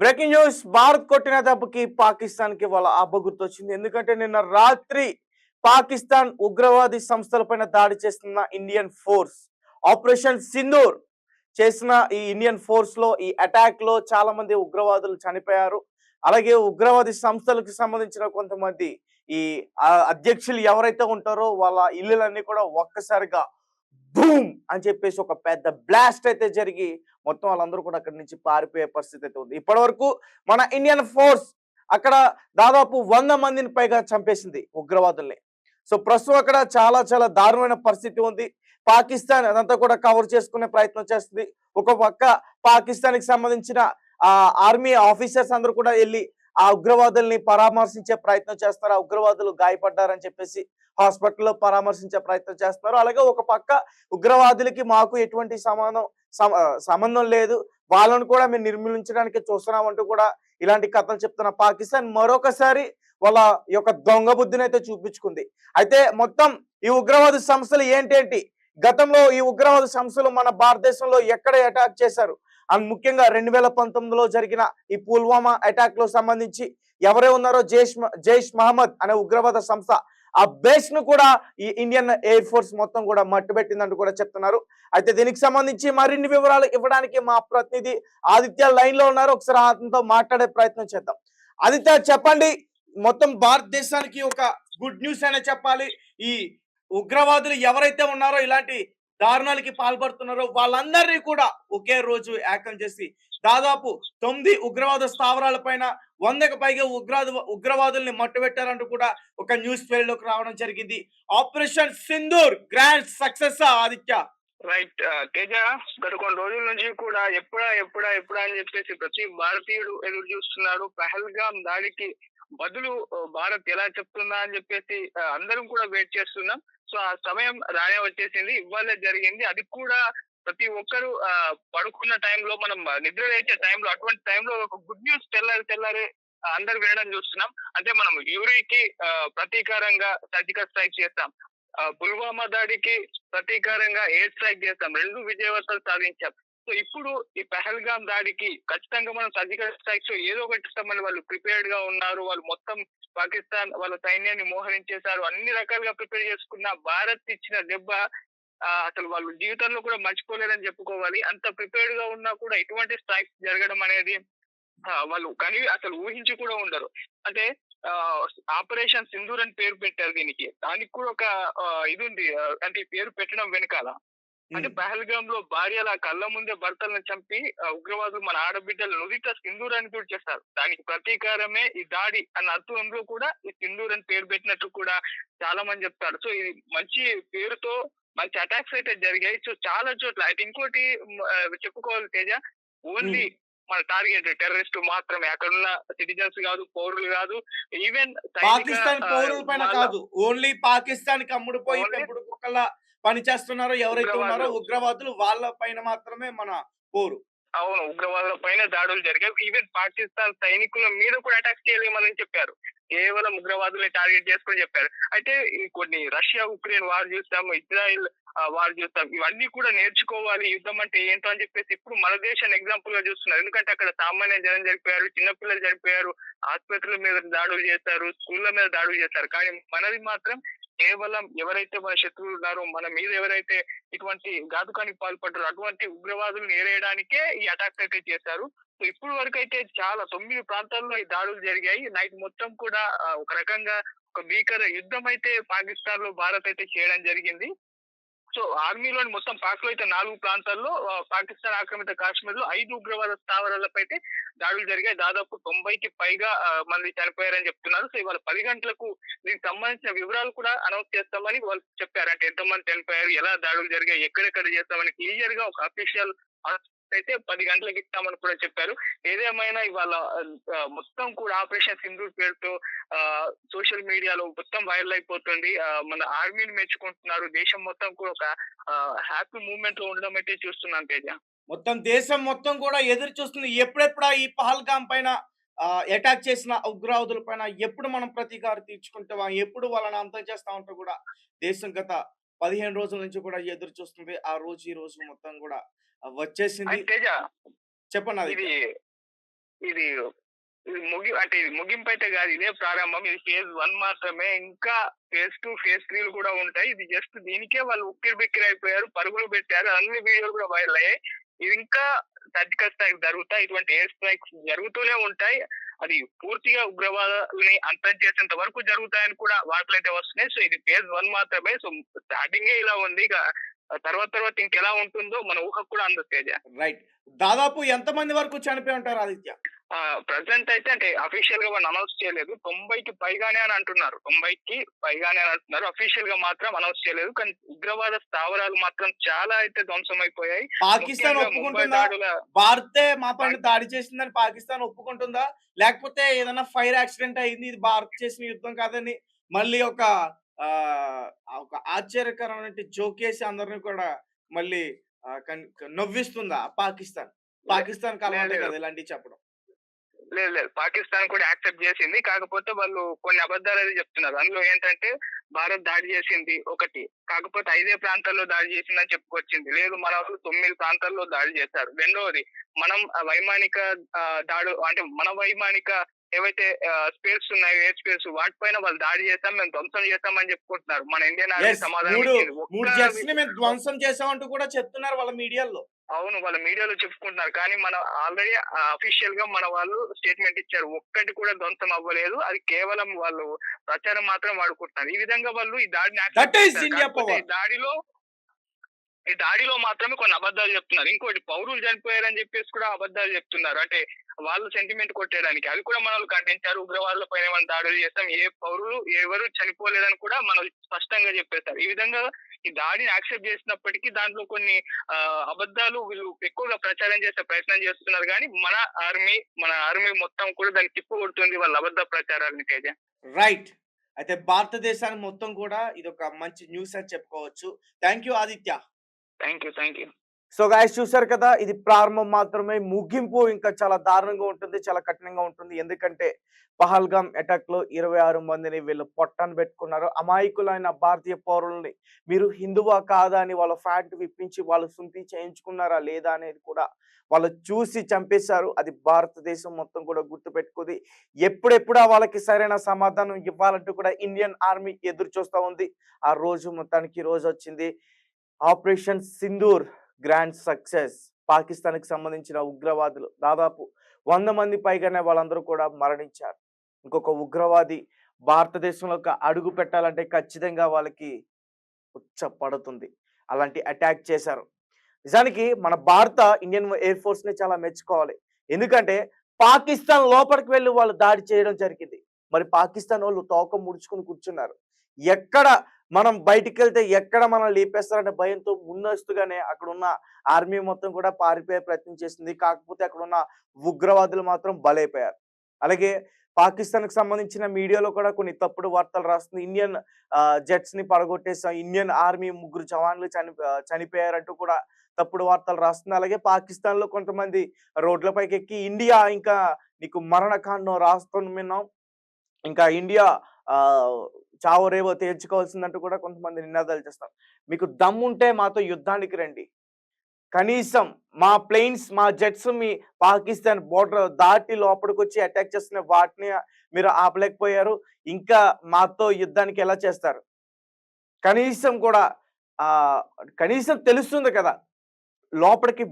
Breaking news. Bharat కొట్టిన దెబ్బకి పాకిస్తాన్ కి వాళ్ళ అబ్బ గుర్తొచ్చింది. ఎందుకంటే నిన్న రాత్రి పాకిస్తాన్ ఉగ్రవాది సంస్థలపైన దాడి చేస్తున్న ఇండియన్ ఫోర్స్ ఆపరేషన్ సింధూర్ చేసిన ఈ ఇండియన్ ఫోర్స్ లో ఈ అటాక్ లో చాలా మంది ఉగ్రవాదులు చనిపోయారు. అలాగే ఉగ్రవాది సంస్థలకు సంబంధించిన కొంతమంది ఈ అధ్యక్షులు ఎవరైతే ఉంటారో వాళ్ళ ఇల్లులన్నీ కూడా ఒక్కసారిగా బూమ్ అని చెప్పేసి ఒక పెద్ద బ్లాస్ట్ అయితే జరిగి మొత్తం వాళ్ళందరూ కూడా అక్కడి నుంచి పారిపోయే పరిస్థితి అయితే ఉంది. ఇప్పటి వరకు మన ఇండియన్ ఫోర్స్ అక్కడ దాదాపు 100 మందిని పైగా చంపేసింది ఉగ్రవాదుల్ని. సో ప్రస్తుతం అక్కడ చాలా చాలా దారుణమైన పరిస్థితి ఉంది. పాకిస్తాన్ అదంతా కూడా కవర్ చేసుకునే ప్రయత్నం చేస్తుంది. ఒక పక్క పాకిస్తాన్ కి సంబంధించిన ఆర్మీ ఆఫీసర్స్ అందరూ కూడా వెళ్ళి ఆ ఉగ్రవాదుల్ని పరామర్శించే ప్రయత్నం చేస్తారు. ఆ ఉగ్రవాదులు గాయపడ్డారని చెప్పేసి హాస్పిటల్లో పరామర్శించే ప్రయత్నం చేస్తున్నారు. అలాగే ఒక పక్క ఉగ్రవాదులకి మాకు ఎటువంటి సంబంధం లేదు, వాళ్ళను కూడా మేము నిర్మూలించడానికి చూస్తున్నాం అంటూ కూడా ఇలాంటి కథలు చెప్తున్న పాకిస్తాన్ మరొకసారి వాళ్ళ యొక్క దొంగ బుద్ధిని అయితే చూపించుకుంది. అయితే మొత్తం ఈ ఉగ్రవాద సంస్థలు ఏంటేంటి, గతంలో ఈ ఉగ్రవాద సంస్థలు మన భారతదేశంలో ఎక్కడ అటాక్ చేశారు అండ్ ముఖ్యంగా 2019లో జరిగిన ఈ పుల్వామా అటాక్ లో సంబంధించి ఎవరే ఉన్నారో జైష్ మహమ్మద్ అనే ఉగ్రవాద సంస్థ ఆ బేస్ ను కూడా ఈ ఇండియన్ ఎయిర్ ఫోర్స్ మొత్తం కూడా మట్టుబెట్టిందంటూ కూడా చెప్తున్నారు. అయితే దీనికి సంబంధించి మరిన్ని వివరాలు ఇవ్వడానికి మా ప్రతినిధి ఆదిత్య లైన్ లో ఉన్నారు. ఒకసారి అతనితో మాట్లాడే ప్రయత్నం చేద్దాం. ఆదిత్య, చెప్పండి. మొత్తం భారతదేశానికి ఒక గుడ్ న్యూస్ అనే చెప్పాలి. ఈ ఉగ్రవాదులు ఎవరైతే ఉన్నారో, ఇలాంటి దారుణాలకి పాల్పడుతున్నారో వాళ్ళందరినీ కూడా ఒకే రోజు ఏకం చేసి దాదాపు 9 ఉగ్రవాద స్థావరాల పైన 100కు పైగా ఉగ్రవాదుల్ని మట్టుబెట్టారంటూ కూడా ఒక న్యూస్ లోకి రావడం జరిగింది. Operation Sindoor grand success Aditya. Right. Teja, గత కొన్ని రోజుల నుంచి కూడా ఎప్పుడా అని చెప్పేసి ప్రతి భారతీయుడు ఎదురు చూస్తున్నాడు. పహల్గామ్ దాడికి బదులు భారత్ ఎలా చెప్తుందా అని చెప్పేసి అందరం కూడా వెయిట్ చేస్తున్నాం. సో ఆ సమయం రానే వచ్చేసింది, ఇవాళ జరిగింది. అది కూడా ప్రతి ఒక్కరు పడుకున్న టైంలో, మనం నిద్ర లేచే టైంలో, అటువంటి టైంలో ఒక గుడ్ న్యూస్ తెల్లారి అందరు వినడం చూస్తున్నాం. అంటే మనం యూరికి ప్రతీకారంగా సర్జికల్ స్ట్రైక్ చేస్తాం, పుల్వామా దాడికి ప్రతీకారంగా ఎయిర్ స్ట్రైక్ చేస్తాం, 2 విజయవంతాలు సాధించాం. సో ఇప్పుడు ఈ పహల్గామ్ దాడికి ఖచ్చితంగా మనం సర్జికల్ స్ట్రైక్స్ ఏదో ఒకటి ఇస్తామని వాళ్ళు ప్రిపేర్డ్ గా ఉన్నారు. వాళ్ళు మొత్తం పాకిస్తాన్ వాళ్ళ సైన్యాన్ని మోహరించేశారు. అన్ని రకాలుగా ప్రిపేర్ చేసుకున్న భారత్ ఇచ్చిన దెబ్బ అసలు వాళ్ళు జీవితంలో కూడా మర్చిపోలేదని చెప్పుకోవాలి. అంత ప్రిపేర్డ్ గా ఉన్నా కూడా ఇటువంటి స్ట్రైక్స్ జరగడం అనేది వాళ్ళు కానీ అసలు ఊహించి కూడా ఉండరు. అంటే ఆపరేషన్ సింధూర్ అని పేరు పెట్టారు దీనికి. దానికి కూడా ఒక ఇది ఉంది. అంటే ఈ పేరు పెట్టడం వెనకాల అంటే పహల్గామ్ లో భార్యల కళ్ళ ముందే భర్తలను చంపి ఉగ్రవాదులు మన ఆడబిడ్డల నుదిట సింధూర్ అని కూడా చేస్తారు. దానికి ప్రతీకారమే ఈ దాడి అన్న అర్థంలో కూడా ఈ సింధూర్ అని పేరు పెట్టినట్టు కూడా చాలా మంది చెప్తారు. సో ఇది మంచి పేరుతో మంచి అటాక్స్ అయితే జరిగాయి. సో చాలా చోట్ల అయితే ఇంకోటి చెప్పుకోవాలి తేజ, ఓన్లీ మన టార్గెట్ టెర్రరిస్ట్ మాత్రమే, అక్కడున్న సిటిజన్స్ కాదు, పౌరులు కాదు, ఈవెన్ పాకిస్తాన్ పౌరుల పైన కాదు, ఓన్లీ పాకిస్తాన్ కి అమ్ముడుపోయి పెంపుడు కుక్కల పని చేస్తున్నారో ఎవరైతే ఉన్నారో ఉగ్రవాదులు వాళ్ళ పైన మాత్రమే మన పోరు. అవును, ఉగ్రవాదుల పైన దాడులు జరిగాయి. ఈవెన్ పాకిస్తాన్ సైనికుల మీద కూడా అటాక్ చేయలేమని చెప్పారు. కేవలం ఉగ్రవాదుల్ని టార్గెట్ చేసుకుని చెప్పారు. అయితే ఈ కొన్ని రష్యా ఉక్రెయిన్ వార్ చూస్తాము, ఇజ్రాయిల్ వార్ చూస్తాం, ఇవన్నీ కూడా నేర్చుకోవాలి యుద్ధం అంటే ఏంటో అని చెప్పేసి ఇప్పుడు మన దేశాన్ని ఎగ్జాంపుల్ గా చూస్తున్నారు. ఎందుకంటే అక్కడ సామాన్య జనం చనిపోయారు, చిన్నపిల్లలు చనిపోయారు, ఆసుపత్రుల మీద దాడులు చేస్తారు, స్కూళ్ళ మీద దాడులు చేస్తారు. కానీ మనది మాత్రం కేవలం ఎవరైతే మన శత్రువులు ఉన్నారో, మన మీద ఎవరైతే ఇటువంటి ఘాతుకానికి పాల్పడ్డారో అటువంటి ఉగ్రవాదులను ఏరేయడానికే ఈ అటాక్స్ అయితే చేశారు. సో ఇప్పుడు వరకు అయితే చాలా 9 ప్రాంతాల్లో ఈ దాడులు జరిగాయి. నైట్ మొత్తం కూడా ఒక రకంగా ఒక భీకర యుద్ధం అయితే పాకిస్తాన్ లో భారత్ అయితే చేయడం జరిగింది. సో ఆర్మీలోని మొత్తం పాక్ లో అయితే 4 ప్రాంతాల్లో, పాకిస్తాన్ ఆక్రమిత కాశ్మీర్ లో 5 ఉగ్రవాద స్థావరాలపై అయితే దాడులు జరిగాయి. దాదాపు 90కి పైగా మంది చనిపోయారని చెప్తున్నారు. సో ఇవాళ 10 గంటలకు దీనికి సంబంధించిన వివరాలు కూడా అనౌన్స్ చేస్తామని వాళ్ళు చెప్పారు. అంటే ఎంతమంది చనిపోయారు, ఎలా దాడులు జరిగాయి, ఎక్కడెక్కడ చేస్తామని క్లియర్ గా ఒక అఫీషియల్ అయితే 10 గంటలకు ఇస్తామని కూడా చెప్పారు. ఏదేమైనా ఇవాళ మొత్తం కూడా ఆపరేషన్ సింధూర్ పేరుతో సోషల్ మీడియాలో మొత్తం వైరల్ అయిపోతుంది. మన ఆర్మీని మెచ్చుకుంటున్నారు. దేశం మొత్తం కూడా ఒక హ్యాపీ మూవ్మెంట్ లో ఉండడం అయితే చూస్తున్నాను తేజ. మొత్తం దేశం మొత్తం కూడా ఎదురు చూస్తుంది ఎప్పుడెప్పుడా ఈ పహల్గామ్ పైన అటాక్ చేసిన ఉగ్రవాదుల పైన ఎప్పుడు మనం ప్రతీకారం తీర్చుకుంటామా, ఎప్పుడు వాళ్ళని అంతం చేస్తామంటూ కూడా దేశం గత 15 రోజుల నుంచి కూడా ఎదురు చూస్తుంది. ఆ రోజు ఈ రోజు మొత్తం కూడా వచ్చేసింది. తేజ, చెప్పండి అది. ఇది ఇది ఇది ముగింపు అయితే కాదు, ఇదే ప్రారంభం. ఇది ఫేజ్ 1 మాత్రమే. ఇంకా ఫేజ్ 2, ఫేజ్ 3 కూడా ఉంటాయి. ఇది జస్ట్ దీనికే వాళ్ళు ఉక్కిరి బిక్కిరి అయిపోయారు, పరుగులు పెట్టారు, అన్ని వీడియోలు కూడా వైరల్ అయ్యాయి. ఇది ఇంకా సర్జికల్ స్ట్రైక్స్ జరుగుతాయి, ఇటువంటి ఎయిర్ స్ట్రైక్స్ జరుగుతూనే ఉంటాయి. అది పూర్తిగా ఉగ్రవాదాలని అంతం చేసేంత వరకు జరుగుతాయని కూడా వార్తలు అయితే వస్తున్నాయి. సో ఇది ఫేజ్ 1 మాత్రమే. సో స్టార్టింగే ఇలా ఉంది. ఇక తర్వాత ఇంకెలా ఉంటుందో మన ఊహకు కూడా అందదు తేజ. రైట్. దాదాపు ఎంతమంది వరకు చనిపోయి ఉంటారు ఆదిత్య? ప్రెసెంట్ అయితే అంటే అఫీషియల్ గా వాళ్ళు అనౌన్స్ చేయలేదు. 90కి పైగానే అని అంటున్నారు. 90కి పైగానే అని అంటున్నారు. అఫీషియల్ గా మాత్రం అనౌన్స్ చేయలేదు. కానీ ఉగ్రవాద స్థావరాలు మాత్రం చాలా అయితే ధ్వంసం అయిపోయాయి. పాకిస్తాన్ ఒప్పుకుంటుందా? భారతే మా పైన దాడి చేసిందని పాకిస్తాన్ ఒప్పుకుంటుందా? లేకపోతే ఏదైనా ఫైర్ యాక్సిడెంట్ అయింది, ఇది భారత్ చేసిన యుద్ధం కాదని మళ్ళీ ఒక ఆశ్చర్యకరమైన జోకేసి అందరిని కూడా మళ్ళీ నవ్విస్తుందా పాకిస్తాన్? పాకిస్తాన్ అలవాటే కదా ఇలాంటివి చెప్పడం. లేదు, పాకిస్తాన్ కూడా యాక్సెప్ట్ చేసింది. కాకపోతే వాళ్ళు కొన్ని అబద్ధాలు అయితే చెప్తున్నారు. అందులో ఏంటంటే భారత్ దాడి చేసింది ఒకటి, కాకపోతే 5 ప్రాంతాల్లో దాడి చేసిందని చెప్పుకొచ్చింది. లేదు, మన వాళ్ళు 9 ప్రాంతాల్లో దాడి చేశారు. రెండవది, మనం వైమానిక దాడు అంటే మన వైమానిక ఏవైతే స్పేస్ ఉన్నాయో, ఎయిర్ స్పేస్, వాటిపైన వాళ్ళు దాడి చేస్తాం, మేము ధ్వంసం చేస్తామని చెప్పుకుంటున్నారు. మన ఇండియన్ ఆర్మీ సమాధానం మేము ధ్వంసం చేసామంటూ కూడా చెప్తున్నారు వాళ్ళ మీడియాలో. అవును, వాళ్ళ మీడియాలో చెప్పుకుంటున్నారు. కానీ మన ఆల్రెడీ అఫీషియల్ గా మన వాళ్ళు స్టేట్మెంట్ ఇచ్చారు, ఒక్కటి కూడా ధ్వంసం అవ్వలేదు, అది కేవలం వాళ్ళు ప్రచారం మాత్రం వాడుకుంటున్నారు. ఈ విధంగా వాళ్ళు ఈ దాడిలో మాత్రమే కొన్ని అబద్ధాలు చెప్తున్నారు. ఇంకోటి, పౌరులు చనిపోయారని చెప్పేసి కూడా అబద్ధాలు చెప్తున్నారు. అంటే వాళ్ళు సెంటిమెంట్ కొట్టేయడానికి. అది కూడా మనల్ని ఖండించారు. ఉగ్రవాదుల పైన మనం దాడులు చేస్తాం, ఎవరు చనిపోలేదని కూడా మనం స్పష్టంగా చెప్పేశారు. ఈ విధంగా ఈ దాడిని యాక్సెప్ట్ చేసినప్పటికీ దాంట్లో కొన్ని అబద్ధాలు వీళ్ళు ఎక్కువగా ప్రచారం చేసే ప్రయత్నం చేస్తున్నారు. కానీ మన ఆర్మీ మొత్తం కూడా దాన్ని తిప్పుకొడుతుంది వాళ్ళ అబద్ధ ప్రచారాలని తేజ. రైట్. అయితే భారతదేశానికి మొత్తం కూడా ఇది ఒక మంచి న్యూస్ అని చెప్పుకోవచ్చు. Thank you Aditya. Thank you. So guys, చూసారు కదా, ఇది ప్రారంభం మాత్రమే. ముగింపు ఇంకా చాలా దారుణంగా ఉంటుంది, చాలా కఠినంగా ఉంటుంది. ఎందుకంటే పహల్గామ్ అటాక్ లో 26 మందిని వీళ్ళు పొట్టాన్ని పెట్టుకున్నారు. అమాయకులైన భారతీయ పౌరుల్ని మీరు హిందువా కాదా అని వాళ్ళ ఫ్యాంట్ విప్పించి వాళ్ళు సుంతి చేయించుకున్నారా లేదా అనేది కూడా వాళ్ళు చూసి చంపేశారు. అది భారతదేశం మొత్తం కూడా గుర్తుపెట్టుకుంది. ఎప్పుడెప్పుడు వాళ్ళకి సరైన సమాధానం ఇవ్వాలంటూ కూడా ఇండియన్ ఆర్మీ ఎదురు చూస్తూ ఉంది. ఆ రోజు మొత్తానికి రోజు వచ్చింది. Operation Sindoor grand success. పాకిస్తాన్కి సంబంధించిన ఉగ్రవాదులు దాదాపు 100 మంది పైగానే వాళ్ళందరూ కూడా మరణించారు. ఇంకొక ఉగ్రవాది భారతదేశంలోకి అడుగు పెట్టాలంటే ఖచ్చితంగా వాళ్ళకి పడుతుంది. అలాంటి అటాక్ చేశారు. నిజానికి మన భారత ఇండియన్ ఎయిర్ ఫోర్స్ ని చాలా మెచ్చుకోవాలి. ఎందుకంటే పాకిస్తాన్ లోపలికి వెళ్ళి వాళ్ళు దాడి చేయడం జరిగింది. మరి పాకిస్తాన్ వాళ్ళు తోక ముడుచుకుని కూర్చున్నారు. ఎక్కడ మనం బయటికి వెళ్తే ఎక్కడ మనం లేపేస్తారనే భయంతో ముందస్తుగానే అక్కడ ఉన్న ఆర్మీ మొత్తం కూడా పారిపోయే ప్రయత్నం చేసింది. కాకపోతే అక్కడ ఉన్న ఉగ్రవాదులు మాత్రం బలైపోయారు. అలాగే పాకిస్తాన్కి సంబంధించిన మీడియాలో కూడా కొన్ని తప్పుడు వార్తలు రాస్తుంది. ఇండియన్ జెట్స్ ని పడగొట్టేసాం, ఇండియన్ ఆర్మీ 3 జవాన్లు చనిపోయారంటూ కూడా తప్పుడు వార్తలు రాస్తుంది. అలాగే పాకిస్తాన్ లో కొంతమంది రోడ్లపైకి ఎక్కి ఇండియా ఇంకా నీకు మరణకాండం రాస్తున్నాం, ఇంకా ఇండియా చావో రేవో తేల్చుకోవాల్సిందంటూ కూడా కొంతమంది నినాదాలు చేస్తారు. మీకు దమ్ముంటే మాతో యుద్ధానికి రండి, కనీసం మా ప్లేన్స్, మా జెట్స్ మీ పాకిస్తాన్ బోర్డర్ దాటి లోపలికి వచ్చి అటాక్ చేస్తున్న వాటిని మీరు ఆపలేకపోయారు, ఇంకా మాతో యుద్ధానికి ఎలా చేస్తారు? కనీసం కూడా కనీసం తెలుస్తుంది కదా లోపలికి